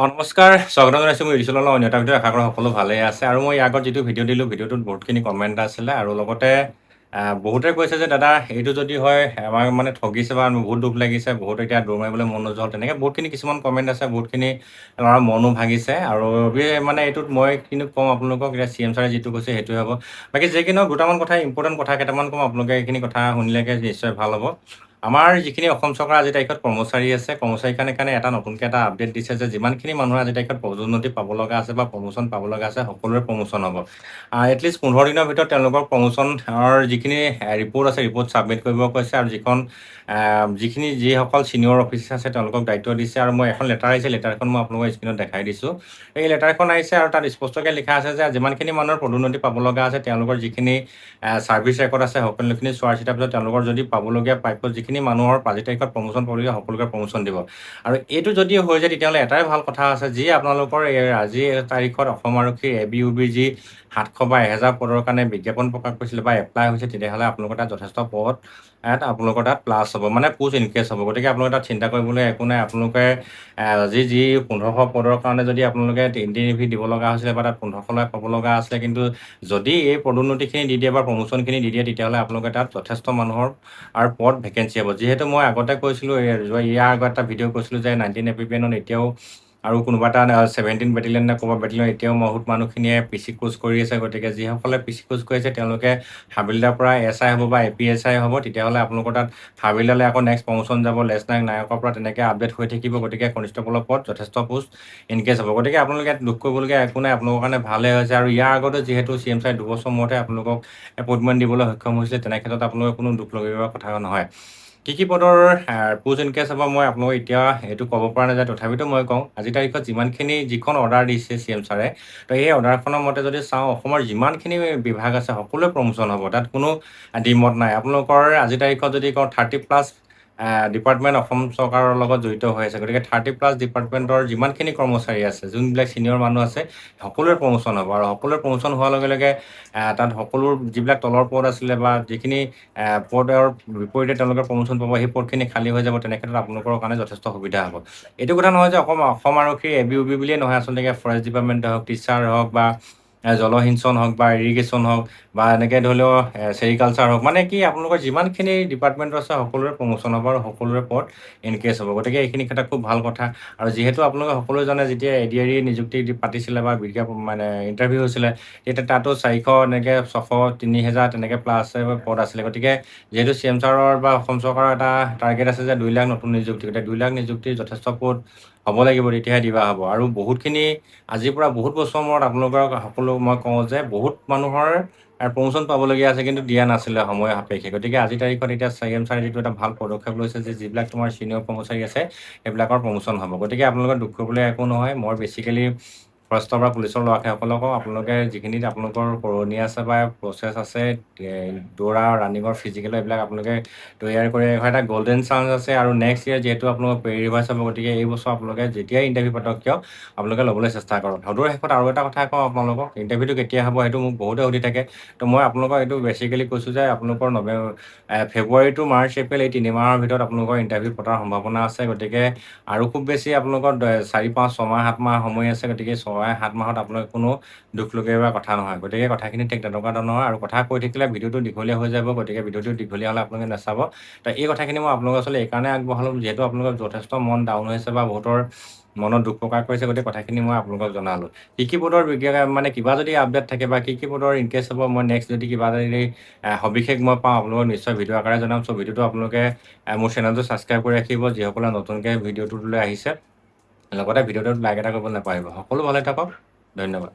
নমস্কাৰ, স্বাগতম জনাইছোঁ মই ৰিচুলৰ অন্য এটা ভিডিঅ' আশা কৰোঁ সকলো ভালেই আছে আৰু মই আগত যিটো ভিডিঅ' দিলোঁ ভিডিঅ'টোত বহুতখিনি কমেণ্ট আছিলে আৰু লগতে বহুতে কৈছে যে দাদা এইটো যদি হয় আমাক মানে ঠগিছে বা বহুত দুখ লাগিছে, বহুত এতিয়া দৌৰ মাৰিবলৈ মন নোযোৱা হ'ল। তেনেকৈ বহুতখিনি কিছুমান কমেণ্ট আছে, বহুতখিনি ল'ৰাৰ মনো ভাগিছে আৰু মানে এইটোত মই কিন্তু কওঁ আপোনালোকক এতিয়া CM ছাৰে যিটো কৈছে সেইটোৱে হ'ব। বাকী যি কি নহওক দুটামান কথা ইম্পৰ্টেণ্ট কথা কেইটামান ক'ম, আপোনালোকে এইখিনি কথা শুনিলেকে নিশ্চয় ভাল হ'ব। আমাৰ যিখিনি অসম চৰকাৰৰ আজিৰ তাৰিখত কৰ্মচাৰী আছে, কৰ্মচাৰীৰ কাৰণে এটা নতুনকৈ এটা আপডেট দিছে যে যিমানখিনি মানুহৰ আজিৰ তাৰিখত পদোন্নতি পাব লগা আছে বা প্ৰমোশ্যন পাব লগা আছে সকলোৰে প্ৰমোশ্যন হ'ব। এটলিষ্ট 15 দিনৰ ভিতৰত তেওঁলোকৰ প্ৰমোশ্যনৰ যিখিনি ৰিপৰ্ট আছে ৰিপৰ্ট ছাবমিট কৰিব কৈছে আৰু যিসকল ছিনিয়ৰ অফিচাৰ আছে তেওঁলোকক দায়িত্ব দিছে আৰু মই এখন লেটাৰ আহিছে, লেটাৰখন মই আপোনালোকৰ স্ক্ৰীণত দেখাই দিছোঁ। এই লেটাৰখন আহিছে আৰু তাত স্পষ্টকৈ লিখা আছে যে যিমানখিনি মানুহৰ পদোন্নতি পাব লগা আছে তেওঁলোকৰ যিখিনি ছাৰ্ভিচ ৰেকৰ্ড আছে সকলোখিনি চোৱাৰ চিতাৰ পিছত তেওঁলোকৰ যদি পাবলগীয়া প্ৰাপ্য যিখিনি মানুহৰ আজিৰ তাৰিখত প্ৰমোশ্যন পাবলগীয়া সকলোকে প্ৰমোশ্যন দিব। আৰু এইটো যদি হৈ যায় তেতিয়াহ'লে এটাই ভাল কথা আছে, যি আপোনালোকৰ আজিৰ তাৰিখত অসম আৰক্ষীৰ ABUB যি 700 বা 1000 পদৰ কাৰণে বিজ্ঞাপন প্ৰকাশ কৰিছিলে বা এপ্লাই হৈছে, তেতিয়াহ'লে আপোনালোকৰ তাত যথেষ্ট পদ আপোনালোকৰ তাত প্লাছ হ'ব, মানে পোষ্ট ইনক্ৰিজ হ'ব। গতিকে আপোনালোকে তাত চিন্তা কৰিবলৈ একো নাই। আপোনালোকে যি 1500 পদৰ কাৰণে যদি আপোনালোকে ইণ্টাৰভিউ দিব লগা হৈছিলে বা তাত 1500 পাব লগা আছিলে, কিন্তু যদি এই পদোন্নতিখিনি দি দিয়ে বা প্ৰমোশ্যনখিনি দি দিয়ে তেতিয়াহ'লে আপোনালোকে তাত যথেষ্ট মানুহৰ আৰু পদ ভেকেঞ্চি হ'ব। যিহেতু মই আগতে কৈছিলোঁ, ইয়াৰ আগত এটা ভিডিঅ' কৈছিলোঁ যে 19 এপিপিএনত এতিয়াও আৰু কোনোবা এটা 17 বেটেলিয়ন নে ক'ৰবাত বেটেলিয়ন এতিয়াও বহুত মানুহখিনিয়ে PC কোৰ্চ কৰি আছে। গতিকে যিসকলে PC কোৰ্চ কৰি আছে তেওঁলোকে হাবিলদাৰ পৰা SI হ'ব বা APSI হ'ব, তেতিয়াহ'লে আপোনালোকৰ তাত হাবিলদাৰলৈ আকৌ নেক্সট প্ৰমোশ্যন যাব, লেফটেনেণ্ট নায়কৰ পৰা তেনেকৈ আপডেট হৈ থাকিব। গতিকে কনিষ্টবলৰ পদ যথেষ্ট পোষ্ট ইনক্ৰিজ হ'ব। গতিকে আপোনালোকে ইয়াত দুখ কৰিবলগীয়া একো নাই, আপোনালোকৰ কাৰণে ভালেই হৈছে। আৰু ইয়াৰ আগতে যিহেতু CM ছাৰে 2 বছৰ মূৰতে আপোনালোকক এপইণ্টমেণ্ট দিবলৈ সক্ষম হৈছিলে, তেনে ক্ষেত্ৰত আপোনালোকে কোনো দুখ লগা কথা নহয়। কি পদৰ পোষ্ট ইনক্ৰিজ হ'ব মই আপোনালোকক এতিয়া এইটো ক'ব পৰা নাযায়, তথাপিতো মই কওঁ আজিৰ তাৰিখত যিখন অৰ্ডাৰ দিছে CM ছাৰে, তো এই অৰ্ডাৰখনৰ মতে যদি চাওঁ অসমৰ যিমানখিনি বিভাগ আছে সকলোৱে প্ৰমোশ্যন হ'ব, তাত কোনো দ্বিমত নাই। আপোনালোকৰ আজিৰ তাৰিখত যদি কওঁ 30+ ডিপাৰ্টমেণ্ট অসম চৰকাৰৰ লগত জড়িত হৈ আছে। গতিকে 30+ ডিপাৰ্টমেণ্টৰ যিমানখিনি কৰ্মচাৰী আছে, যোনবিলাক ছিনিয়ৰ মানুহ আছে, সকলোৰে প্ৰমোশ্যন হ'ব আৰু সকলোৰে প্ৰমোশ্যন হোৱাৰ লগে লগে তাত সকলো যিবিলাক তলৰ পদ আছিলে বা যিখিনি পদৰ বিপৰীতে তেওঁলোকে প্ৰমোশ্যন পাব, সেই পদখিনি খালী হৈ যাব। তেনে ক্ষেত্ৰত আপোনালোকৰ কাৰণে যথেষ্ট সুবিধা হ'ব। এইটো কথা নহয় যে অসম আৰক্ষীৰ ABUB বুলিয়ে নহয়, আচলতে ফৰেষ্ট ডিপাৰ্টমেণ্টে হওক, টিচাৰ হওক বা জলসিঞ্চন হওক বা ইৰিগেশ্যন হওক বা এনেকৈ ধৰি লওক চেৰিকালচাৰ হওক, মানে কি আপোনালোকৰ যিমানখিনি ডিপাৰ্টমেণ্ট আছে সকলোৰে প্ৰমোশ্যন হ'ব আৰু সকলোৰে পদ ইনক্ৰিজ হ'ব। গতিকে এইখিনি ক্ষেত্ৰত খুব ভাল কথা। আৰু যিহেতু আপোনালোকে সকলোৱে জানে যেতিয়া ADRE নিযুক্তি পাতিছিলে বা মানে ইণ্টাৰভিউ হৈছিলে, তেতিয়া তাতো 400 এনেকৈ 600 3000 তেনেকৈ প্লাছ পদ আছিলে। গতিকে যিহেতু CM ছাৰৰ বা অসম চৰকাৰৰ এটা টাৰ্গেট আছে যে 2 লাখ নতুন নিযুক্তি, গতিকে 2 লাখ নিযুক্তিৰ যথেষ্ট পদ হ'ব লাগিব, তেতিয়াহে দিবা হ'ব। আৰু বহুতখিনি আজিৰ পৰা বহুত বছৰ মূৰত আপোনালোকক মই কওঁ যে বহুত মানুহৰ প্ৰমোশ্যন পাবলগীয়া আছে, কিন্তু দিয়া নাছিলে সময় সাপেক্ষে। গতিকে আজিৰ তাৰিখত এতিয়া CM ছাৰে যিটো এটা ভাল পদক্ষেপ লৈছে যে যিবিলাক তোমাৰ ছিনিয়ৰ কৰ্মচাৰী আছে সেইবিলাকৰ প্ৰমোশ্যন হ'ব। গতিকে আপোনালোকে দুখ কৰিবলৈ একো নহয়। মই বেছিকেলি ফৰেষ্টৰ বা পুলিচৰ ল'ৰাসকলকো আপোনালোকে যিখিনি আপোনালোকৰ কৰণীয় আছে বা প্ৰচেছ আছে, দৌৰা ৰানিঙৰ ফিজিকেলৰ এইবিলাক আপোনালোকে তৈয়াৰ কৰি এটা গল্ডেন চান্স আছে। আৰু নেক্সট ইয়েৰ যিহেতু আপোনালোকৰ ৰিভাইজ হ'ব, গতিকে এই বছৰ আপোনালোকে যেতিয়াই ইণ্টাৰভিউ পাতক কিয় আপোনালোকে ল'বলৈ চেষ্টা কৰক। সদুৰ শেষত আৰু এটা কথা কওঁ আপোনালোকক, ইণ্টাৰভিউটো কেতিয়া হ'ব সেইটো মোক বহুতে সুধি থাকে। তো মই আপোনালোকক এইটো বেছিকেলি কৈছোঁ যে আপোনালোকৰ ফেব্ৰুৱাৰী টু মাৰ্চ এপ্ৰিল এই 3 মাহৰ ভিতৰত আপোনালোকৰ ইণ্টাৰভিউ পতাৰ সম্ভাৱনা আছে। গতিকে আৰু খুব বেছি আপোনালোকৰ 4, 5, 6 মাহ 7 মাহ সময় আছে। গতিকে 6, 7 মাহত আপোনালোকে কোনো দুখ লগা কথা নহয়। গতিকে কথাখিনি ঠিক তেনেকুৱা ধৰণৰ আৰু কথা কৈ থাকিলে ভিডিঅ'টো দীঘলীয়া হৈ যাব। গতিকে ভিডিঅ'টো দীঘলীয়া হ'লে আপোনালোকে নাচাব। তো এই কথাখিনি মই আপোনালোকৰ আচলতে এইকাৰণে আগবঢ়ালোঁ, যিহেতু আপোনালোকৰ যথেষ্ট মন ডাউন হৈছে বা বহুতৰ মনত দুখ প্ৰকাশ কৰিছে। গতিকে কথাখিনি মই আপোনালোকক জনালোঁ। কি পদৰ মানে কিবা যদি আপডেট থাকে বা কি পদৰ ইনকেছ হ'ব, মই নেক্সট যদি কিবা যদি সবিশেষ মই পাওঁ আপোনালোকক নিশ্চয় ভিডিঅ' আকাৰে জনাম। চ' ভিডিঅ'টো আপোনালোকে মোৰ চেনেলটো ছাবস্ক্ৰাইব কৰি ৰাখিব, যিসকলে নতুনকৈ ভিডিঅ'টোলৈ আহিছে। লগতে ভিডিঅ'টোত লাইক এটা কৰিব নাপাহৰিব। সকলো ভালে থাকক, ধন্যবাদ।